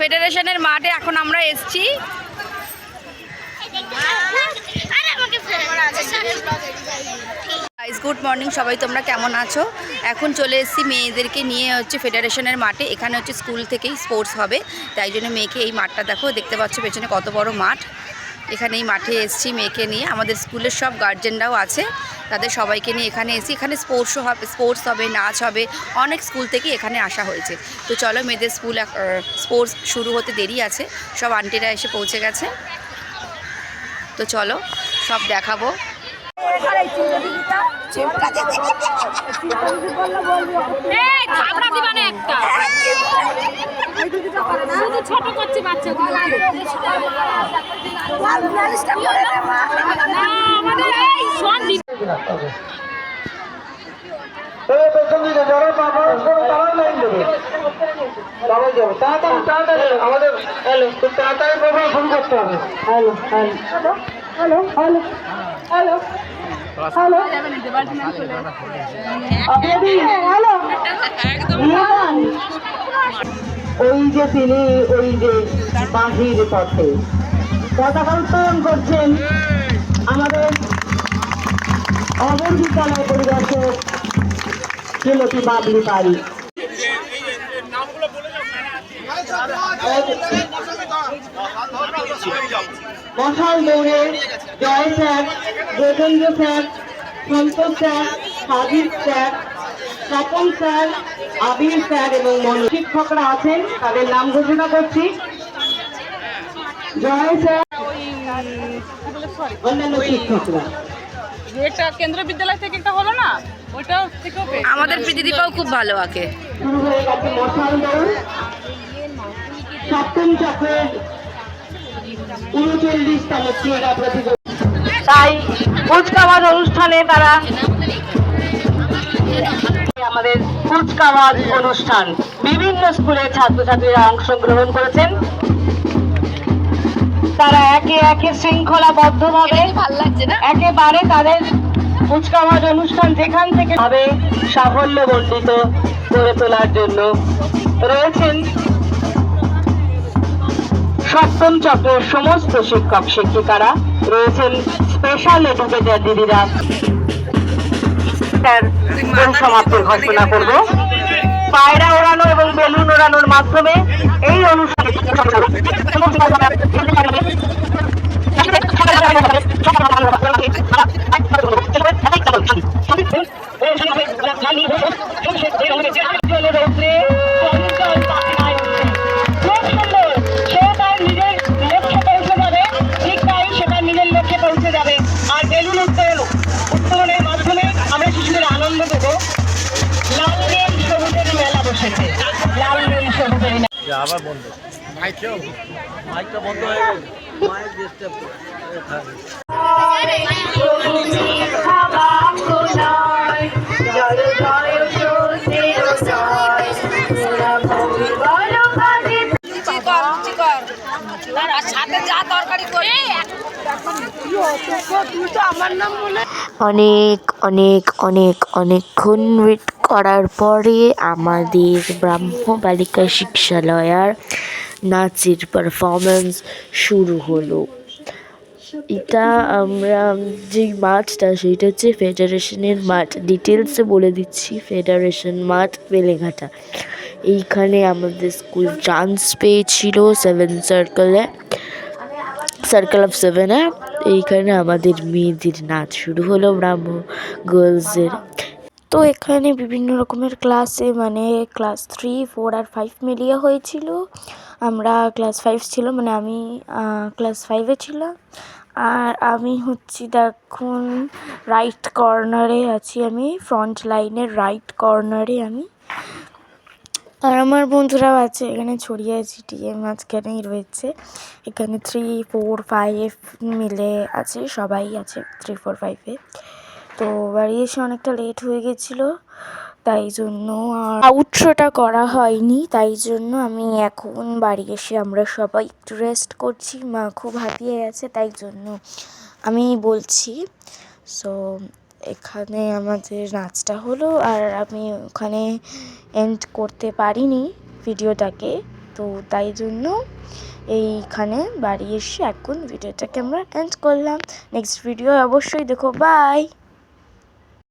ফেডারেশনের মাঠে এখন আমরা এসছি। গুড মর্নিং সবাই, তোমরা কেমন আছো? এখন চলে এসেছি মেয়েদেরকে নিয়ে ফেডারেশনের মাঠে। এখানে স্কুল থেকেই স্পোর্টস হবে, তাই জন্য মেয়েকে এই মাঠটা দেখতে পাচ্ছ পেছনে কত বড় মাঠ। এখানে এই মাঠে এসেছি মেয়েকে নিয়ে। আমাদের স্কুলের সব গার্জেনরাও আছে, তাদের সবাইকে নিয়ে এখানে এসেছি। এখানে স্পোর্টস হবে, নাচ হবে, অনেক স্কুল থেকে এখানে আসা হয়েছে। তো চলো, মেয়েদের স্পোর্টস শুরু হতে দেরি আছে, সব আন্টিরা এসে পৌঁছে গেছে। তো চলো সব দেখাবো। ছোট করছে বাচ্চাগুলো। আমাদের খুব তাড়াতাড়ি প্রোগ্রাম শুরু করতে হবে। Hello hello hello hello hello hello ওই যে তিনি ওই যে বাঁধির পথে পতাকা উত্তোলন করছেন আমাদের অবর বিদ্যালয় পরিদর্শক শ্রীমতী বাবলি পারি। মশাল দৌড়ে Joy sir, Yogendra sir, Santosh sir, Sajid sir, Swapan sir, Abir sir এবং শিক্ষকরা আছেন, তাদের নাম ঘোষণা করছি। জয় স্যার, অন্যান্য শিক্ষকরা। এটা কেন্দ্রীয় বিদ্যালয় থেকে একটা হলো না, ওইটা থেকেও আমাদের প্রীতিদীপাও খুব ভালো আঁকে। শুরু হয়ে গেছে মশাল দৌড়। সপ্তম চক্রের 39তম ক্রীড়া প্রতিযোগিতা, তাই কুচকাওয়াজ অনুষ্ঠানে তারা আমাদের কুচকাওয়াজ অনুষ্ঠান বিভিন্ন স্কুলের ছাত্রছাত্রীরা অংশগ্রহণ করেছেন। তারা একে একে শৃঙ্খলাবদ্ধভাবে একেবারে তাদের কুচকাওয়াজ অনুষ্ঠান যেখান থেকে ভাবে সাফল্যমণ্ডিত করে তোলার জন্য রয়েছেন সপ্তম চক্রের সমস্ত শিক্ষক শিক্ষিকারা, রয়েছেন স্পেশাল এডুকেটর দিদিরা। সমাপ্তির ঘোষণা করব। পায়রা ওড়ানো এবং বেলুন ওড়ানোর মাধ্যমে এই অনুষ্ঠানে আর বেলুন উত্তোলনের মাধ্যমে আমরা শিশুদের আনন্দ দেব। লাল নীল সবুজের মেলা বসেছে, লাল নীল সবুজের আবার বন্ধ, মাইকটা বন্ধ হয়ে গেল। অনেক অনেক অনেক অনেকক্ষণ ওয়েট করার পরে আমাদের ব্রাহ্ম বালিকা শিক্ষালয়ার নাচের পারফরমেন্স শুরু হলো। এটা আমরা যেই মাঠটা সেইটা হচ্ছে ফেডারেশনের মাঠ। ডিটেলসে বলে দিচ্ছি, ফেডারেশন মাঠ বেলেঘাটা। এইখানে আমাদের স্কুল চান্স পেয়েছিল 7 সার্কেল অফ 7-এ। এইখানে আমাদের মেয়েদের নাচ শুরু হলো, ব্রাহ্ম গার্লসের। তো এখানে বিভিন্ন রকমের ক্লাসে মানে ক্লাস 3, 4 আর 5 মিলিয়ে হয়েছিল। আমরা ক্লাস 5 ছিল, মানে আমি ক্লাস 5-এ ছিলাম। আর আমি দেখুন রাইট কর্নারে আছি, আমি ফ্রন্ট লাইনের রাইট কর্নারে আমি। আর আমার বন্ধুরাও আছে, এখানে ছড়িয়ে ছিটিয়ে মাঝখানেই রয়েছে। এখানে 3, 4, 5 মিলে আছে, সবাই আছে 3, 4, 5-এ। তো বাড়ি এসে অনেকটা লেট হয়ে গেছিলো, তাই জন্য আর আউটরোটা করা হয়নি। তাই জন্য আমি এখন বাড়ি এসে আমরা সবাই একটু রেস্ট করছি। মা খুব হাঁপিয়ে গেছে, তাই জন্য আমি বলছি। সো এখানে আমাদের নাচটা হলো, আর আমি ওখানে এন্ড করতে পারিনি ভিডিওটাকে। তো তো তাই জন্য এইখানে বাড়ি এসে এখন ভিডিওটাকে আমরা এন্ড করলাম। নেক্সট ভিডিও অবশ্যই দেখো, বাই।